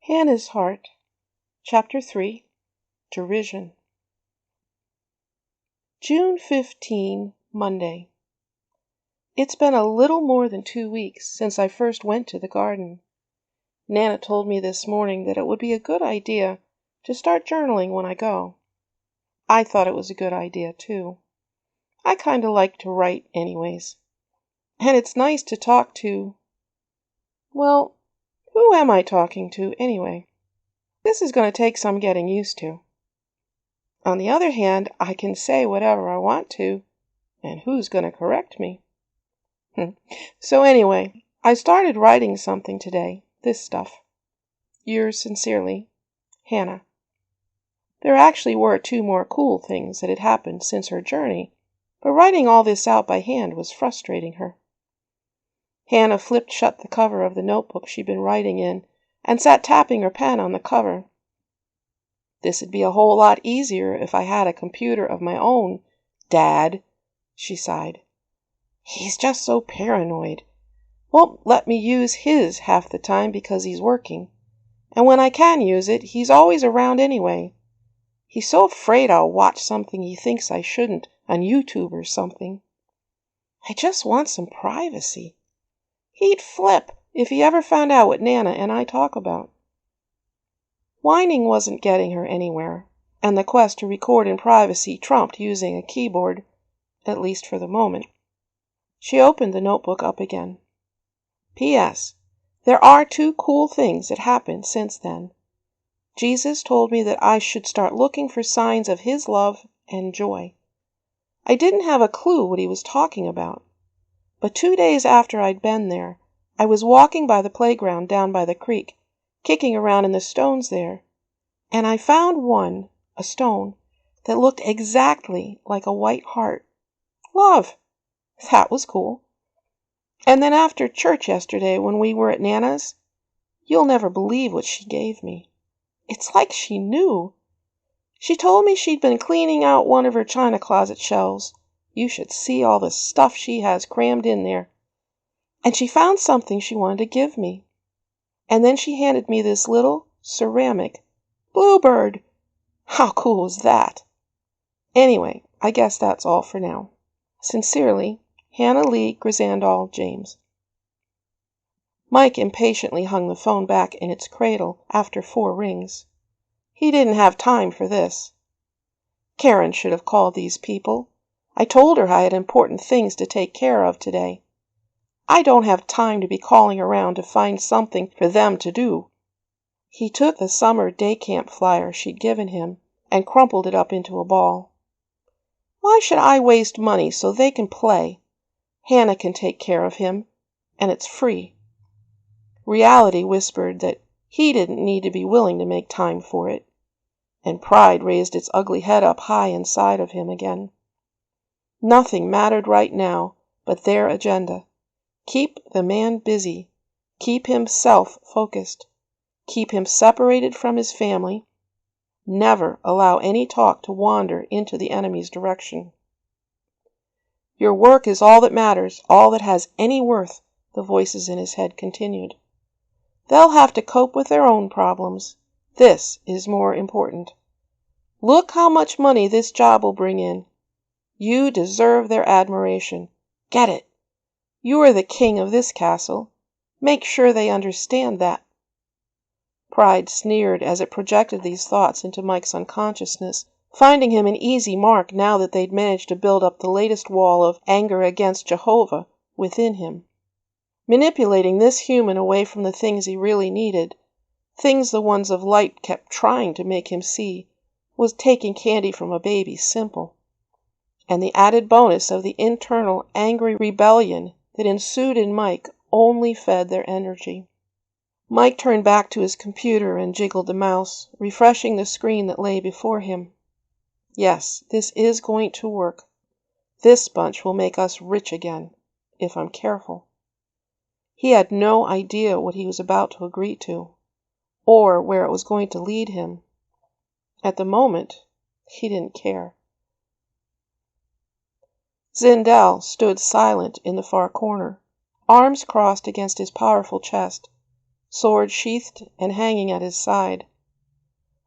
Hannah's Heart, Chapter 3, Derision. June 15, Monday. It's been a little more than 2 weeks since I first went to the garden. Nana told me this morning that it would be a good idea to start journaling when I go. I thought it was a good idea, too. I kind of like to write anyways. And it's nice to talk to... Well, who am I talking to anyway? This is going to take some getting used to. On the other hand, I can say whatever I want to, and who's going to correct me? So anyway, I started writing something today, this stuff. Yours sincerely, Hannah. There actually were 2 more cool things that had happened since her journey, but writing all this out by hand was frustrating her. Hannah flipped shut the cover of the notebook she'd been writing in and sat tapping her pen on the cover. This'd be a whole lot easier if I had a computer of my own, Dad, she sighed. He's just so paranoid. Won't let me use his half the time because he's working. And when I can use it, he's always around anyway. He's so afraid I'll watch something he thinks I shouldn't on YouTube or something. I just want some privacy. He'd flip if he ever found out what Nana and I talk about. Whining wasn't getting her anywhere, and the quest to record in privacy trumped using a keyboard, at least for the moment. She opened the notebook up again. P.S. There are 2 cool things that happened since then. Jesus told me that I should start looking for signs of his love and joy. I didn't have a clue what he was talking about, but 2 days after I'd been there, I was walking by the playground down by the creek, kicking around in the stones there, and I found a stone, that looked exactly like a white heart. Love! That was cool. And then after church yesterday when we were at Nana's, you'll never believe what she gave me. It's like she knew. She told me she'd been cleaning out one of her china closet shelves. You should see all the stuff she has crammed in there. And she found something she wanted to give me. And then she handed me this little ceramic bluebird. How cool was that? Anyway, I guess that's all for now. Sincerely, Hannah Lee Grisandall James. Mike impatiently hung the phone back in its cradle after 4 rings. He didn't have time for this. Karen should have called these people. I told her I had important things to take care of today. I don't have time to be calling around to find something for them to do. He took the summer day camp flyer she'd given him and crumpled it up into a ball. Why should I waste money so they can play? Hannah can take care of him, and it's free. Reality whispered that he didn't need to be willing to make time for it, and pride raised its ugly head up high inside of him again. Nothing mattered right now but their agenda. Keep the man busy, keep him self-focused, keep him separated from his family, never allow any talk to wander into the enemy's direction. Your work is all that matters, all that has any worth, the voices in his head continued. They'll have to cope with their own problems. This is more important. Look how much money this job will bring in. You deserve their admiration. Get it? You are the king of this castle. Make sure they understand that. Pride sneered as it projected these thoughts into Mike's unconsciousness, finding him an easy mark now that they'd managed to build up the latest wall of anger against Jehovah within him. Manipulating this human away from the things he really needed, things the ones of light kept trying to make him see, was taking candy from a baby simple. And the added bonus of the internal angry rebellion that ensued in Mike only fed their energy. Mike turned back to his computer and jiggled the mouse, refreshing the screen that lay before him. Yes, this is going to work. This bunch will make us rich again, if I'm careful. He had no idea what he was about to agree to, or where it was going to lead him. At the moment, he didn't care. Zindel stood silent in the far corner, arms crossed against his powerful chest, sword sheathed and hanging at his side.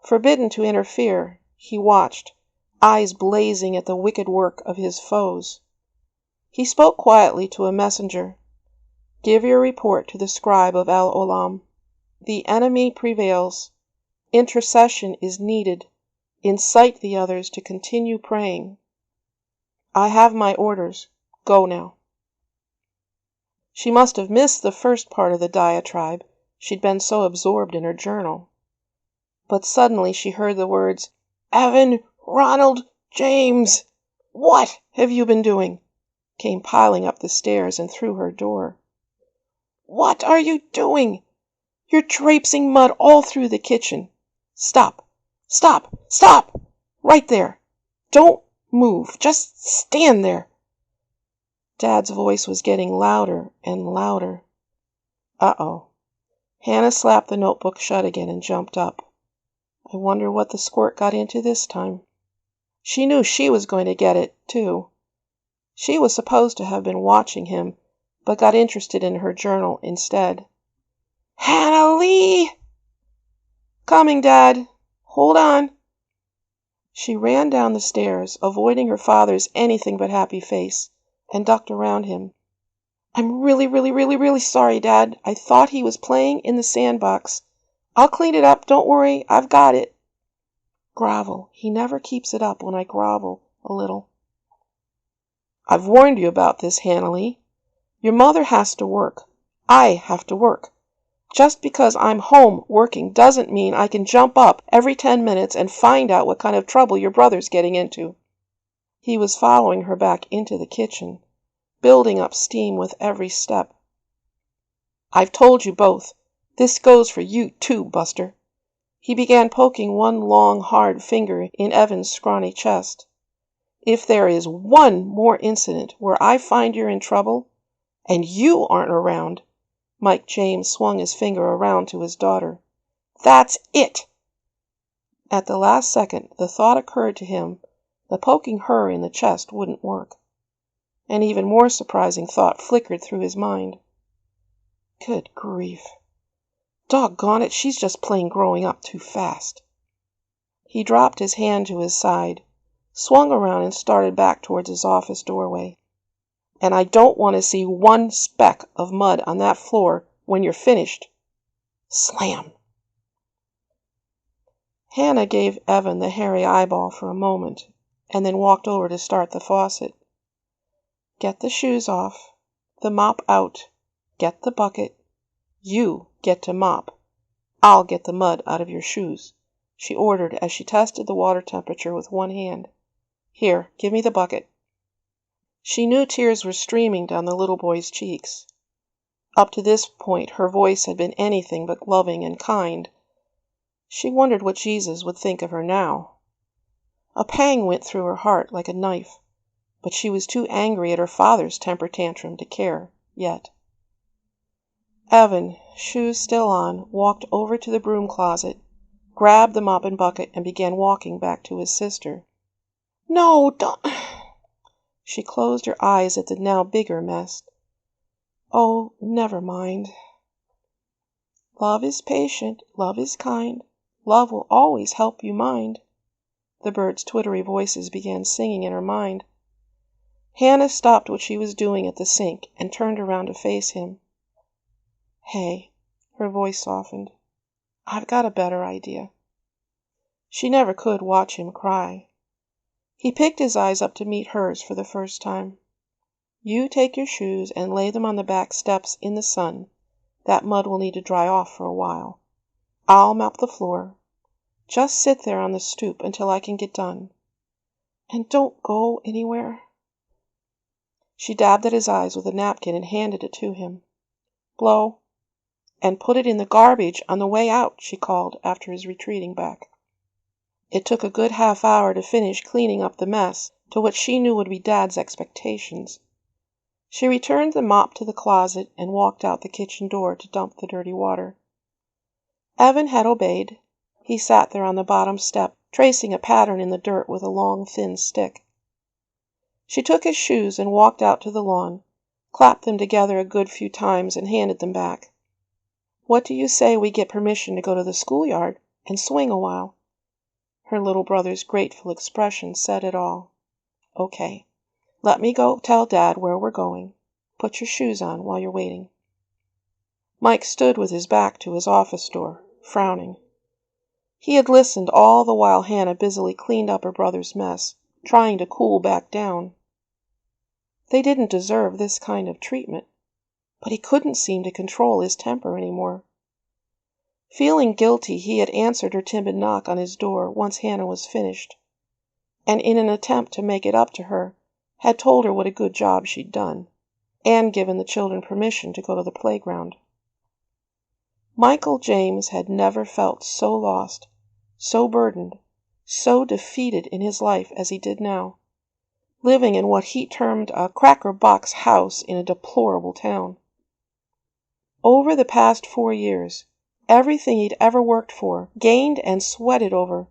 Forbidden to interfere, he watched, eyes blazing at the wicked work of his foes. He spoke quietly to a messenger. "Give your report to the scribe of Al-Olam. The enemy prevails. Intercession is needed. Incite the others to continue praying. I have my orders. Go now." She must have missed the first part of the diatribe. She'd been so absorbed in her journal. But suddenly she heard the words, "Evan, Ronald, James, what have you been doing?" came piling up the stairs and through her door. "What are you doing? You're traipsing mud all through the kitchen. Stop! Stop! Stop! Right there! Don't move. Just stand there." Dad's voice was getting louder and louder. Uh-oh. Hannah slapped the notebook shut again and jumped up. I wonder what the squirt got into this time. She knew she was going to get it, too. She was supposed to have been watching him, but got interested in her journal instead. "Hannah Lee!" "Coming, Dad. Hold on." She ran down the stairs, avoiding her father's anything but happy face, and ducked around him. "I'm really sorry, Dad. I thought he was playing in the sandbox. I'll clean it up. Don't worry. I've got it." Grovel. He never keeps it up when I grovel a little. "I've warned you about this, Hannah Lee. Your mother has to work. I have to work. Just because I'm home working doesn't mean I can jump up every 10 minutes and find out what kind of trouble your brother's getting into." He was following her back into the kitchen, building up steam with every step. "I've told you both. This goes for you too, Buster." He began poking one long, hard finger in Evan's scrawny chest. "If there is one more incident where I find you're in trouble, and you aren't around," Mike James swung his finger around to his daughter, "that's it." At the last second, the thought occurred to him that poking her in the chest wouldn't work. An even more surprising thought flickered through his mind. Good grief. Doggone it, she's just plain growing up too fast. He dropped his hand to his side, swung around and started back towards his office doorway. "And I don't want to see one speck of mud on that floor when you're finished." Slam! Hannah gave Evan the hairy eyeball for a moment, and then walked over to start the faucet. "Get the shoes off, the mop out, get the bucket. You get to mop. I'll get the mud out of your shoes," she ordered as she tested the water temperature with one hand. "Here, give me the bucket." She knew tears were streaming down the little boy's cheeks. Up to this point her voice had been anything but loving and kind. She wondered what Jesus would think of her now. A pang went through her heart like a knife, but she was too angry at her father's temper tantrum to care yet. Evan, shoes still on, walked over to the broom closet, grabbed the mop and bucket, and began walking back to his sister. "No, don't." She closed her eyes at the now bigger mess. "Oh, never mind. Love is patient, love is kind, love will always help you mind." The birds' twittery voices began singing in her mind. Hannah stopped what she was doing at the sink and turned around to face him. "Hey," her voice softened. "I've got a better idea." She never could watch him cry. He picked his eyes up to meet hers for the first time. "You take your shoes and lay them on the back steps in the sun. That mud will need to dry off for a while. I'll mop the floor. Just sit there on the stoop until I can get done. And don't go anywhere." She dabbed at his eyes with a napkin and handed it to him. "Blow. And put it in the garbage on the way out," she called after his retreating back. It took a good half hour to finish cleaning up the mess to what she knew would be Dad's expectations. She returned the mop to the closet and walked out the kitchen door to dump the dirty water. Evan had obeyed. He sat there on the bottom step, tracing a pattern in the dirt with a long, thin stick. She took his shoes and walked out to the lawn, clapped them together a good few times and handed them back. What do you say we get permission to go to the schoolyard and swing a while?" Her little brother's grateful expression said it all. "Okay. Let me go tell Dad where we're going. Put your shoes on while you're waiting." Mike stood with his back to his office door, frowning. He had listened all the while Hannah busily cleaned up her brother's mess, trying to cool back down. They didn't deserve this kind of treatment, but he couldn't seem to control his temper anymore. Feeling guilty, he had answered her timid knock on his door once Hannah was finished, and in an attempt to make it up to her, had told her what a good job she'd done, and given the children permission to go to the playground. Michael James had never felt so lost, so burdened, so defeated in his life as he did now, living in what he termed a cracker-box house in a deplorable town. Over the past 4 years, everything he'd ever worked for, gained and sweated over,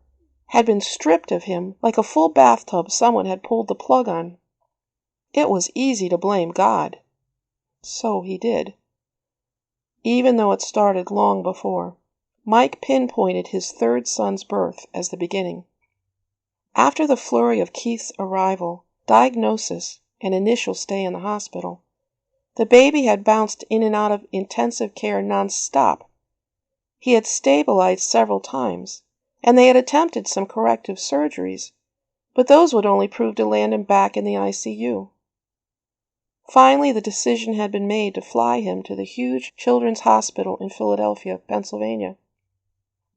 had been stripped of him like a full bathtub someone had pulled the plug on. It was easy to blame God. So he did. Even though it started long before, Mike pinpointed his third son's birth as the beginning. After the flurry of Keith's arrival, diagnosis, and initial stay in the hospital, the baby had bounced in and out of intensive care non-stop. He had stabilized several times, and they had attempted some corrective surgeries, but those would only prove to land him back in the ICU. Finally, the decision had been made to fly him to the huge children's hospital in Philadelphia, Pennsylvania.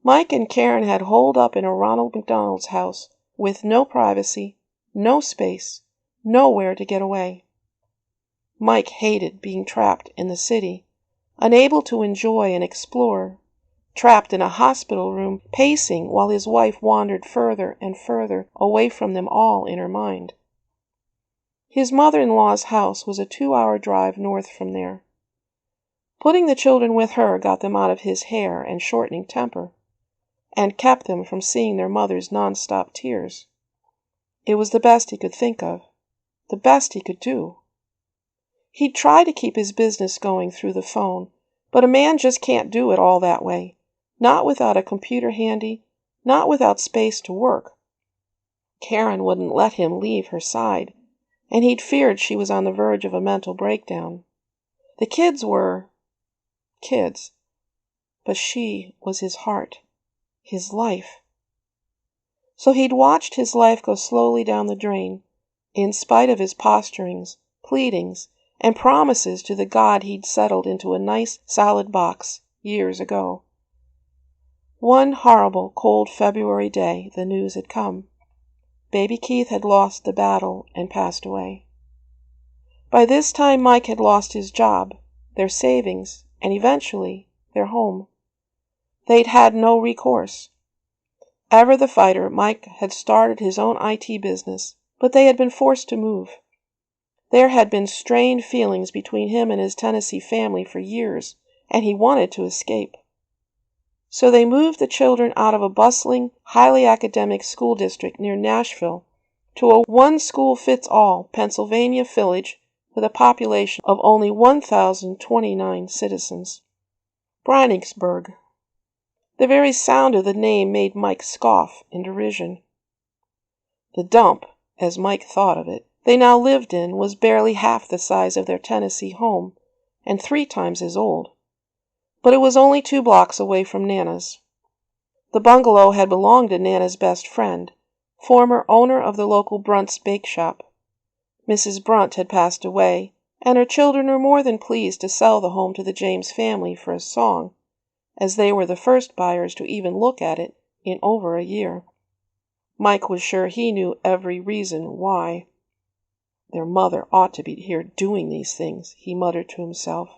Mike and Karen had holed up in a Ronald McDonald's house with no privacy, no space, nowhere to get away. Mike hated being trapped in the city, unable to enjoy and explore, trapped in a hospital room, pacing while his wife wandered further and further away from them all in her mind. His mother-in-law's house was a 2-hour drive north from there. Putting the children with her got them out of his hair and shortening temper, and kept them from seeing their mother's non-stop tears. It was the best he could think of, the best he could do. He'd try to keep his business going through the phone, but a man just can't do it all that way, not without a computer handy, not without space to work. Karen wouldn't let him leave her side, and he'd feared she was on the verge of a mental breakdown. The kids were kids, but she was his heart, his life. So he'd watched his life go slowly down the drain, in spite of his posturings, pleadings, and promises to the God he'd settled into a nice, solid box years ago. One horrible, cold February day, the news had come. Baby Keith had lost the battle and passed away. By this time, Mike had lost his job, their savings, and eventually, their home. They'd had no recourse. Ever the fighter, Mike had started his own IT business, but they had been forced to move. There had been strained feelings between him and his Tennessee family for years, and he wanted to escape. So they moved the children out of a bustling, highly academic school district near Nashville to a one-school-fits-all Pennsylvania village with a population of only 1,029 citizens. Briningsburg. The very sound of the name made Mike scoff in derision. The dump, as Mike thought of it, they now lived in was barely half the size of their Tennessee home, and 3 times as old. But it was only 2 blocks away from Nana's. The bungalow had belonged to Nana's best friend, former owner of the local Brunt's bake shop. Mrs. Brunt had passed away, and her children were more than pleased to sell the home to the James family for a song, as they were the first buyers to even look at it in over a year. Mike was sure he knew every reason why. Their mother ought to be here doing these things, he muttered to himself.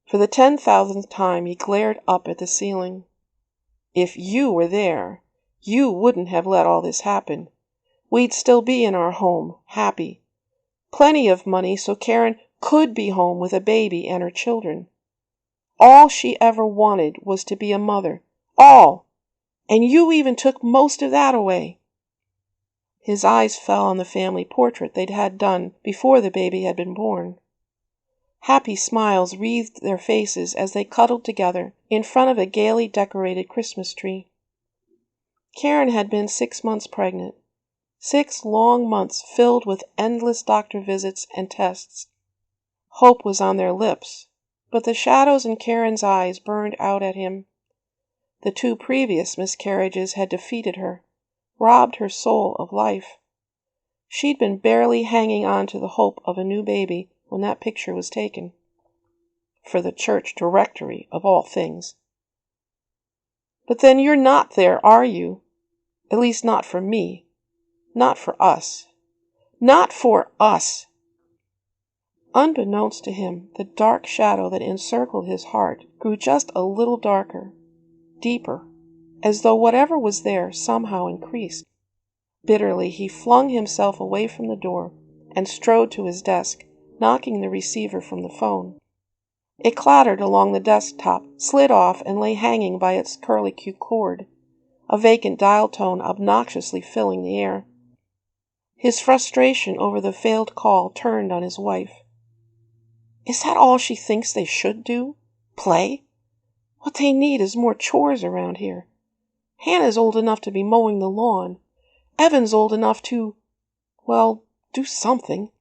For the 10,000th time he glared up at the ceiling. If you were there, you wouldn't have let all this happen. We'd still be in our home, happy. Plenty of money so Karen could be home with a baby and her children. All she ever wanted was to be a mother. All! And you even took most of that away. His eyes fell on the family portrait they'd had done before the baby had been born. Happy smiles wreathed their faces as they cuddled together in front of a gaily decorated Christmas tree. Karen had been 6 months pregnant. 6 long months filled with endless doctor visits and tests. Hope was on their lips, but the shadows in Karen's eyes burned out at him. The 2 previous miscarriages had defeated her, robbed her soul of life. She'd been barely hanging on to the hope of a new baby when that picture was taken. For the church directory, of all things. But then you're not there, are you? At least not for me. Not for us. Not for us! Unbeknownst to him, the dark shadow that encircled his heart grew just a little darker, deeper, as though whatever was there somehow increased. Bitterly, he flung himself away from the door and strode to his desk, knocking the receiver from the phone. It clattered along the desktop, slid off, and lay hanging by its curlicue cord, a vacant dial tone obnoxiously filling the air. His frustration over the failed call turned on his wife. Is that all she thinks they should do? Play? What they need is more chores around here. Hannah's old enough to be mowing the lawn. Evan's old enough to, well, do something.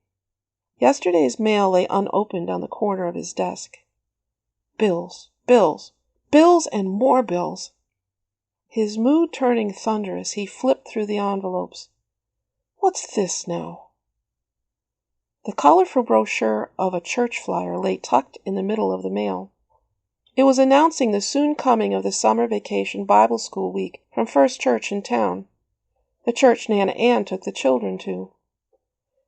Yesterday's mail lay unopened on the corner of his desk. Bills, bills, bills and more bills. His mood turning thunderous, he flipped through the envelopes. What's this now? The colorful brochure of a church flyer lay tucked in the middle of the mail. It was announcing the soon coming of the summer vacation Bible school week from First Church in town, the church Nana Ann took the children to.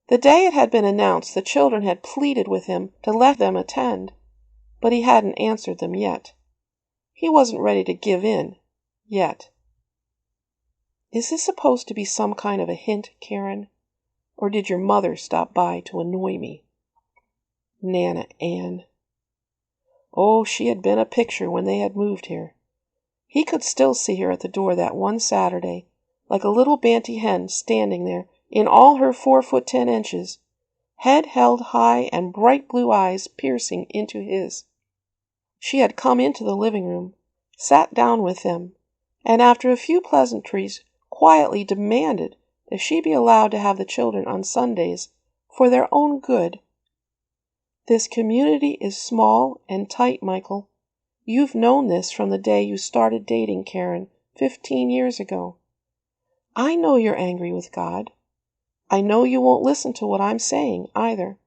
The day it had been announced, the children had pleaded with him to let them attend, but he hadn't answered them yet. He wasn't ready to give in, yet. Is this supposed to be some kind of a hint, Karen? Or did your mother stop by to annoy me? Nana Ann. Oh, she had been a picture when they had moved here. He could still see her at the door that one Saturday, like a little banty hen standing there in all her 4'10", head held high and bright blue eyes piercing into his. She had come into the living room, sat down with them, and after a few pleasantries, quietly demanded that she be allowed to have the children on Sundays for their own good. This community is small and tight, Michael. You've known this from the day you started dating Karen 15 years ago. I know you're angry with God. I know you won't listen to what I'm saying either.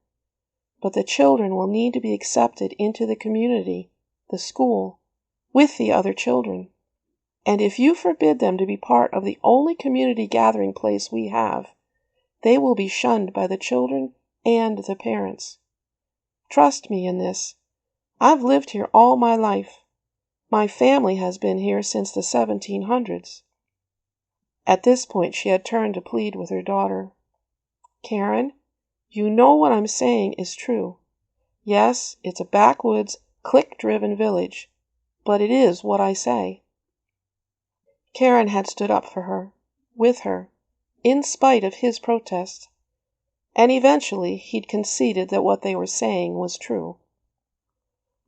But the children will need to be accepted into the community, the school, with the other children. And if you forbid them to be part of the only community gathering place we have, they will be shunned by the children and the parents. Trust me in this. I've lived here all my life. My family has been here since the 1700s. At this point, she had turned to plead with her daughter. Karen, you know what I'm saying is true. Yes, it's a backwoods, clique-driven village, but it is what I say. Karen had stood up for her, with her, in spite of his protests, and eventually he'd conceded that what they were saying was true.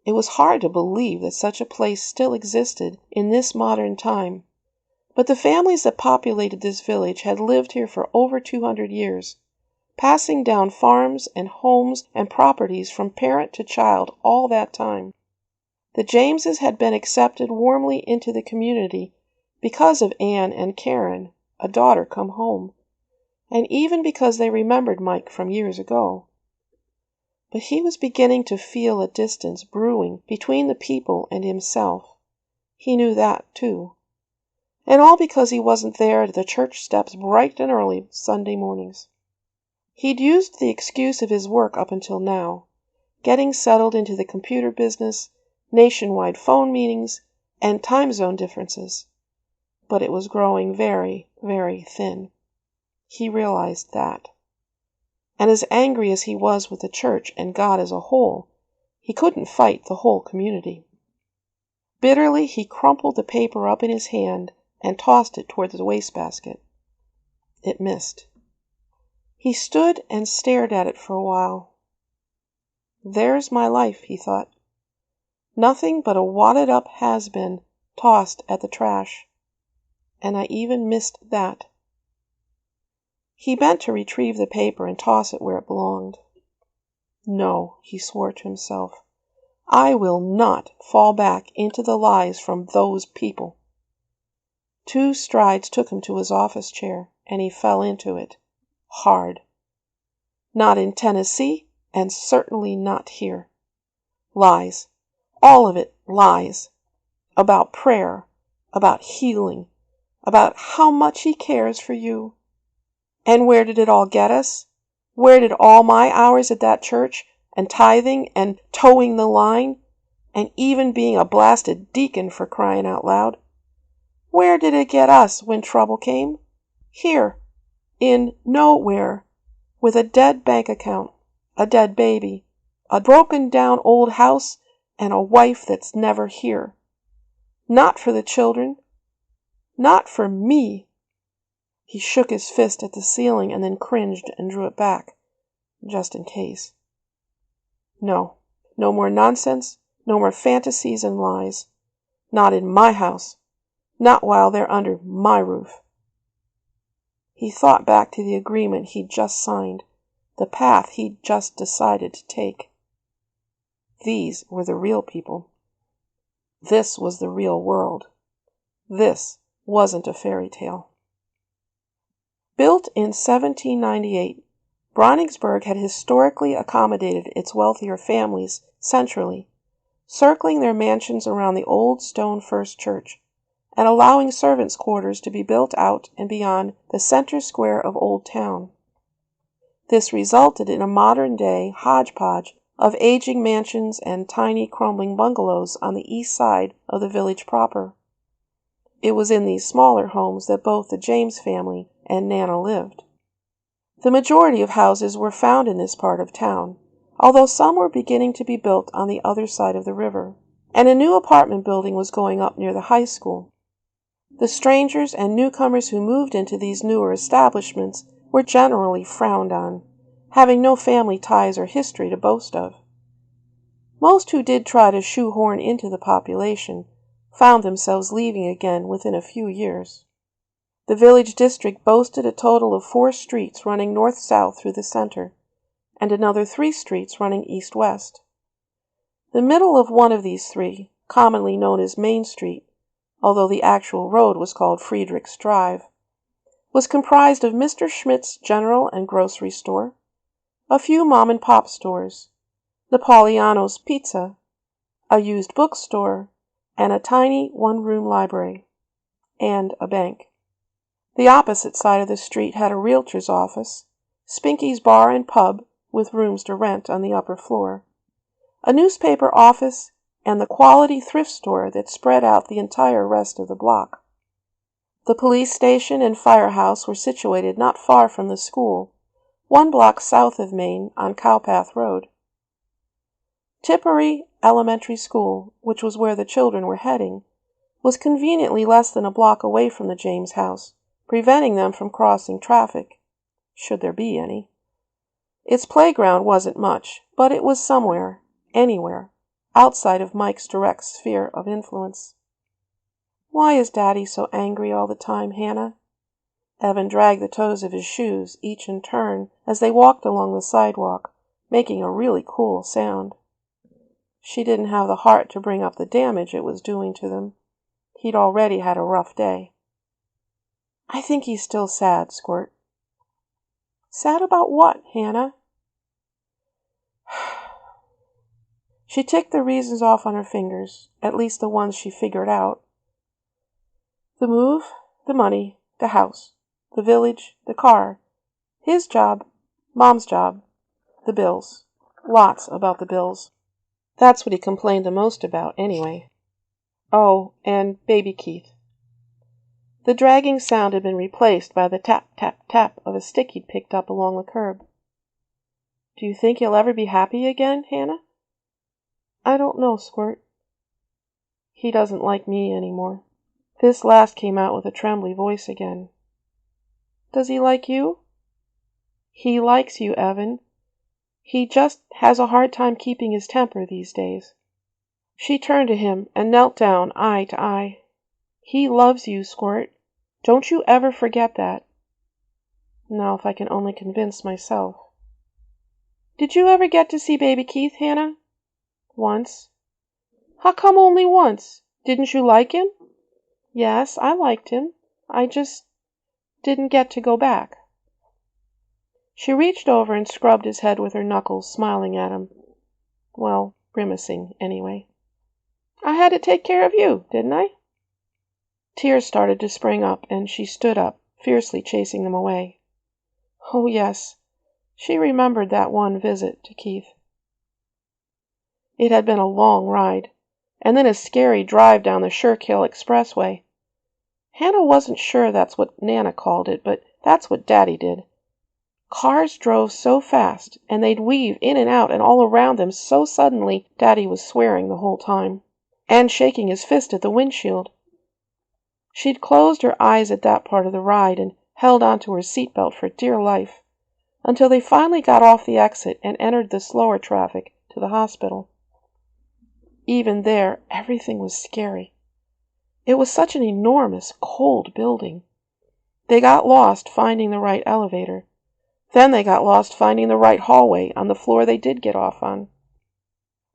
It was hard to believe that such a place still existed in this modern time, but the families that populated this village had lived here for over 200 years, passing down farms and homes and properties from parent to child all that time. The Jameses had been accepted warmly into the community because of Anne and Karen, a daughter come home, and even because they remembered Mike from years ago. But he was beginning to feel a distance brewing between the people and himself. He knew that, too. And all because he wasn't there at the church steps bright and early Sunday mornings. He'd used the excuse of his work up until now, getting settled into the computer business, nationwide phone meetings, and time zone differences. But it was growing very, very thin. He realized that. And as angry as he was with the church and God as a whole, he couldn't fight the whole community. Bitterly, he crumpled the paper up in his hand and tossed it toward the wastebasket. It missed. He stood and stared at it for a while. There's my life, he thought. Nothing but a wadded-up has-been tossed at the trash. And I even missed that. He bent to retrieve the paper and toss it where it belonged. No, he swore to himself. I will not fall back into the lies from those people. 2 strides took him to his office chair, and he fell into it, hard. Not in Tennessee, and certainly not here. Lies. All of it lies. About prayer, about healing, about how much he cares for you. And where did it all get us? Where did all my hours at that church, and tithing, and towing the line, and even being a blasted deacon for crying out loud? Where did it get us when trouble came? Here, in nowhere, with a dead bank account, a dead baby, a broken down old house, and a wife that's never here. Not for the children. Not for me. He shook his fist at the ceiling and then cringed and drew it back, just in case. No, no more nonsense, no more fantasies and lies. Not in my house. Not while they're under my roof. He thought back to the agreement he'd just signed, the path he'd just decided to take. These were the real people. This was the real world. This wasn't a fairy tale. Built in 1798, Browningsburg had historically accommodated its wealthier families centrally, circling their mansions around the old stone First Church, and allowing servants' quarters to be built out and beyond the center square of Old Town. This resulted in a modern-day hodgepodge of aging mansions and tiny crumbling bungalows on the east side of the village proper. It was in these smaller homes that both the James family and Nana lived. The majority of houses were found in this part of town, although some were beginning to be built on the other side of the river, and a new apartment building was going up near the high school. The strangers and newcomers who moved into these newer establishments were generally frowned on, having no family ties or history to boast of. Most who did try to shoehorn into the population found themselves leaving again within a few years. The village district boasted a total of 4 streets running north-south through the center, and another 3 streets running east-west. The middle of one of these 3, commonly known as Main Street, although the actual road was called Friedrich's Drive, was comprised of Mr. Schmidt's general and grocery store, a few mom-and-pop stores, Napoleano's Pizza, a used bookstore, and a tiny one-room library, and a bank. The opposite side of the street had a realtor's office, Spinky's Bar and Pub with rooms to rent on the upper floor, a newspaper office, and the quality thrift store that spread out the entire rest of the block. The police station and firehouse were situated not far from the school, 1 block south of Main on Cowpath Road. Tipperary Elementary School, which was where the children were heading, was conveniently less than a block away from the James house, preventing them from crossing traffic, should there be any. Its playground wasn't much, but it was somewhere, anywhere, outside of Mike's direct sphere of influence. Why is Daddy so angry all the time, Hannah? Evan dragged the toes of his shoes, each in turn, as they walked along the sidewalk, making a really cool sound. She didn't have the heart to bring up the damage it was doing to them. He'd already had a rough day. I think he's still sad, Squirt. Sad about what, Hannah? She ticked the reasons off on her fingers, at least the ones she figured out. The move, the money, the house, the village, the car, his job, Mom's job, the bills. Lots about the bills. That's what he complained the most about, anyway. Oh, and baby Keith. The dragging sound had been replaced by the tap, tap, tap of a stick he'd picked up along the curb. Do you think he'll ever be happy again, Hannah? I don't know, Squirt. He doesn't like me anymore. This last came out with a trembly voice again. Does he like you? He likes you, Evan. He just has a hard time keeping his temper these days." She turned to him and knelt down eye to eye. "He loves you, Squirt. Don't you ever forget that." "Now, if I can only convince myself." "Did you ever get to see baby Keith, Hannah?" "Once." "How come only once? Didn't you like him?" "Yes, I liked him. I just didn't get to go back." She reached over and scrubbed his head with her knuckles, smiling at him. Well, grimacing, anyway. "I had to take care of you, didn't I?" Tears started to spring up, and she stood up, fiercely chasing them away. Oh, yes, she remembered that one visit to Keith. It had been a long ride, and then a scary drive down the Schuylkill Expressway. Hannah wasn't sure that's what Nana called it, but that's what Daddy did. Cars drove so fast, and they'd weave in and out and all around them so suddenly, Daddy was swearing the whole time, and shaking his fist at the windshield. She'd closed her eyes at that part of the ride and held onto her seatbelt for dear life, until they finally got off the exit and entered the slower traffic to the hospital. Even there, everything was scary. It was such an enormous, cold building. They got lost finding the right elevator. Then they got lost finding the right hallway on the floor they did get off on.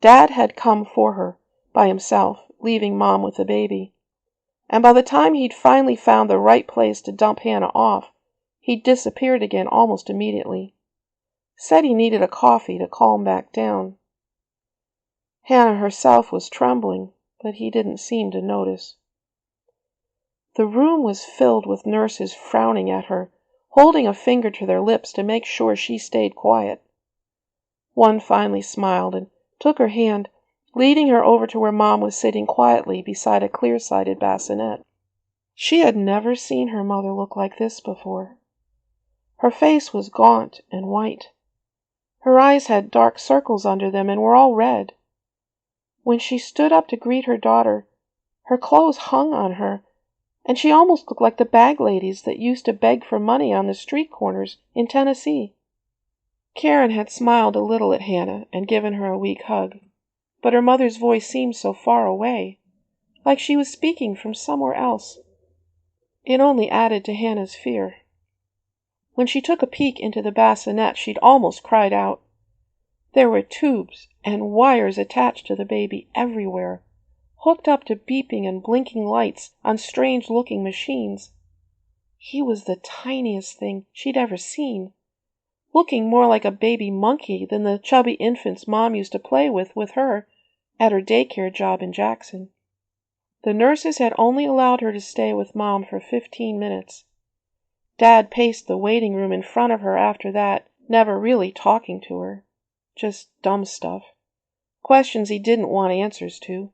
Dad had come for her, by himself, leaving Mom with the baby. And by the time he'd finally found the right place to dump Hannah off, he'd disappeared again almost immediately. Said he needed a coffee to calm back down. Hannah herself was trembling, but he didn't seem to notice. The room was filled with nurses frowning at her, holding a finger to their lips to make sure she stayed quiet. One finally smiled and took her hand, leading her over to where Mom was sitting quietly beside a clear-sided bassinet. She had never seen her mother look like this before. Her face was gaunt and white. Her eyes had dark circles under them and were all red. When she stood up to greet her daughter, her clothes hung on her, and she almost looked like the bag ladies that used to beg for money on the street corners in Tennessee. Karen had smiled a little at Hannah and given her a weak hug, but her mother's voice seemed so far away, like she was speaking from somewhere else. It only added to Hannah's fear. When she took a peek into the bassinet, she'd almost cried out. There were tubes and wires attached to the baby everywhere, hooked up to beeping and blinking lights on strange-looking machines. He was the tiniest thing she'd ever seen, looking more like a baby monkey than the chubby infants Mom used to play with her at her daycare job in Jackson. The nurses had only allowed her to stay with Mom for 15 minutes. Dad paced the waiting room in front of her after that, never really talking to her. Just dumb stuff. Questions he didn't want answers to.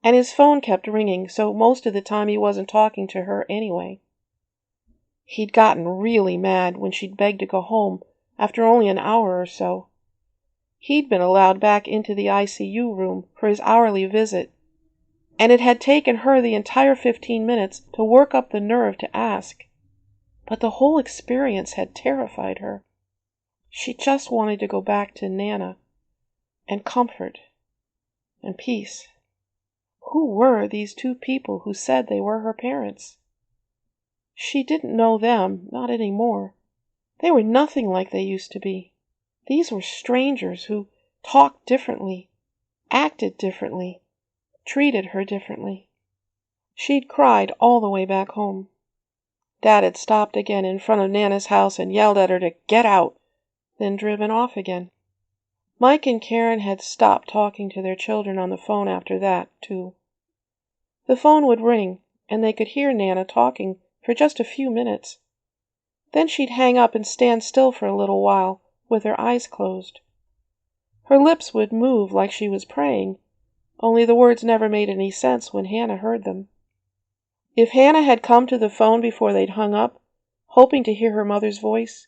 And his phone kept ringing, so most of the time he wasn't talking to her anyway. He'd gotten really mad when she'd begged to go home after only an hour or so. He'd been allowed back into the ICU room for his hourly visit, and it had taken her the entire 15 minutes to work up the nerve to ask. But the whole experience had terrified her. She just wanted to go back to Nana, and comfort, and peace. Who were these two people who said they were her parents? She didn't know them, not anymore. They were nothing like they used to be. These were strangers who talked differently, acted differently, treated her differently. She'd cried all the way back home. Dad had stopped again in front of Nana's house and yelled at her to get out, then driven off again. Mike and Karen had stopped talking to their children on the phone after that, too. The phone would ring, and they could hear Nana talking for just a few minutes. Then she'd hang up and stand still for a little while, with her eyes closed. Her lips would move like she was praying, only the words never made any sense when Hannah heard them. If Hannah had come to the phone before they'd hung up, hoping to hear her mother's voice,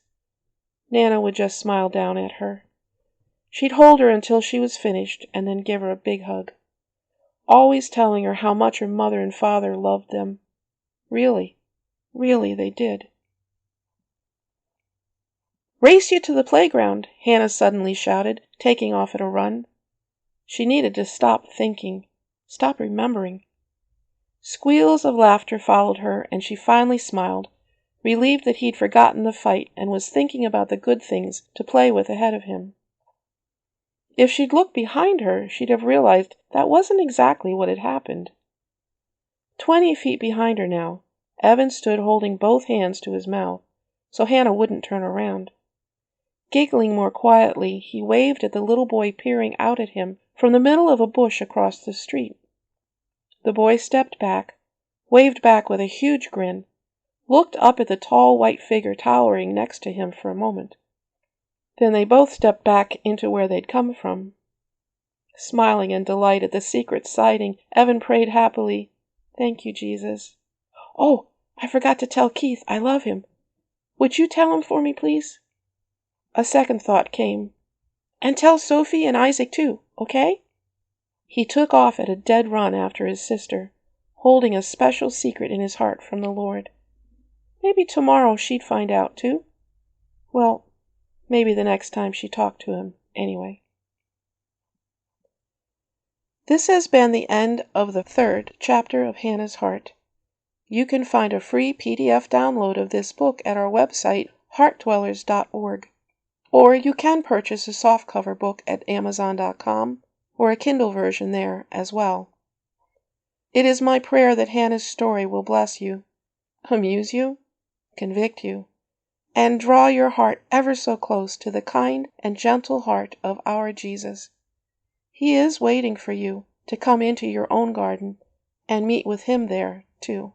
Nana would just smile down at her. She'd hold her until she was finished and then give her a big hug, always telling her how much her mother and father loved them. Really, really they did. Race you to the playground, Hannah suddenly shouted, taking off at a run. She needed to stop thinking, stop remembering. Squeals of laughter followed her, and she finally smiled, relieved that he'd forgotten the fight and was thinking about the good things to play with ahead of him. If she'd looked behind her, she'd have realized that wasn't exactly what had happened. 20 feet behind her now, Evan stood holding both hands to his mouth, so Hannah wouldn't turn around. Giggling more quietly, he waved at the little boy peering out at him from the middle of a bush across the street. The boy stepped back, waved back with a huge grin, looked up at the tall white figure towering next to him for a moment. Then they both stepped back into where they'd come from. Smiling in delight at the secret sighting, Evan prayed happily, "Thank you, Jesus. Oh, I forgot to tell Keith I love him. Would you tell him for me, please?" A second thought came. "And tell Sophie and Isaac too, okay?" He took off at a dead run after his sister, holding a special secret in his heart from the Lord. Maybe tomorrow she'd find out too. Well, maybe the next time she talked to him, anyway. This has been the end of the 3rd chapter of Hannah's Heart. You can find a free PDF download of this book at our website, heartdwellers.org. Or you can purchase a softcover book at Amazon.com or a Kindle version there as well. It is my prayer that Hannah's story will bless you, amuse you, convict you, and draw your heart ever so close to the kind and gentle heart of our Jesus. He is waiting for you to come into your own garden and meet with him there too.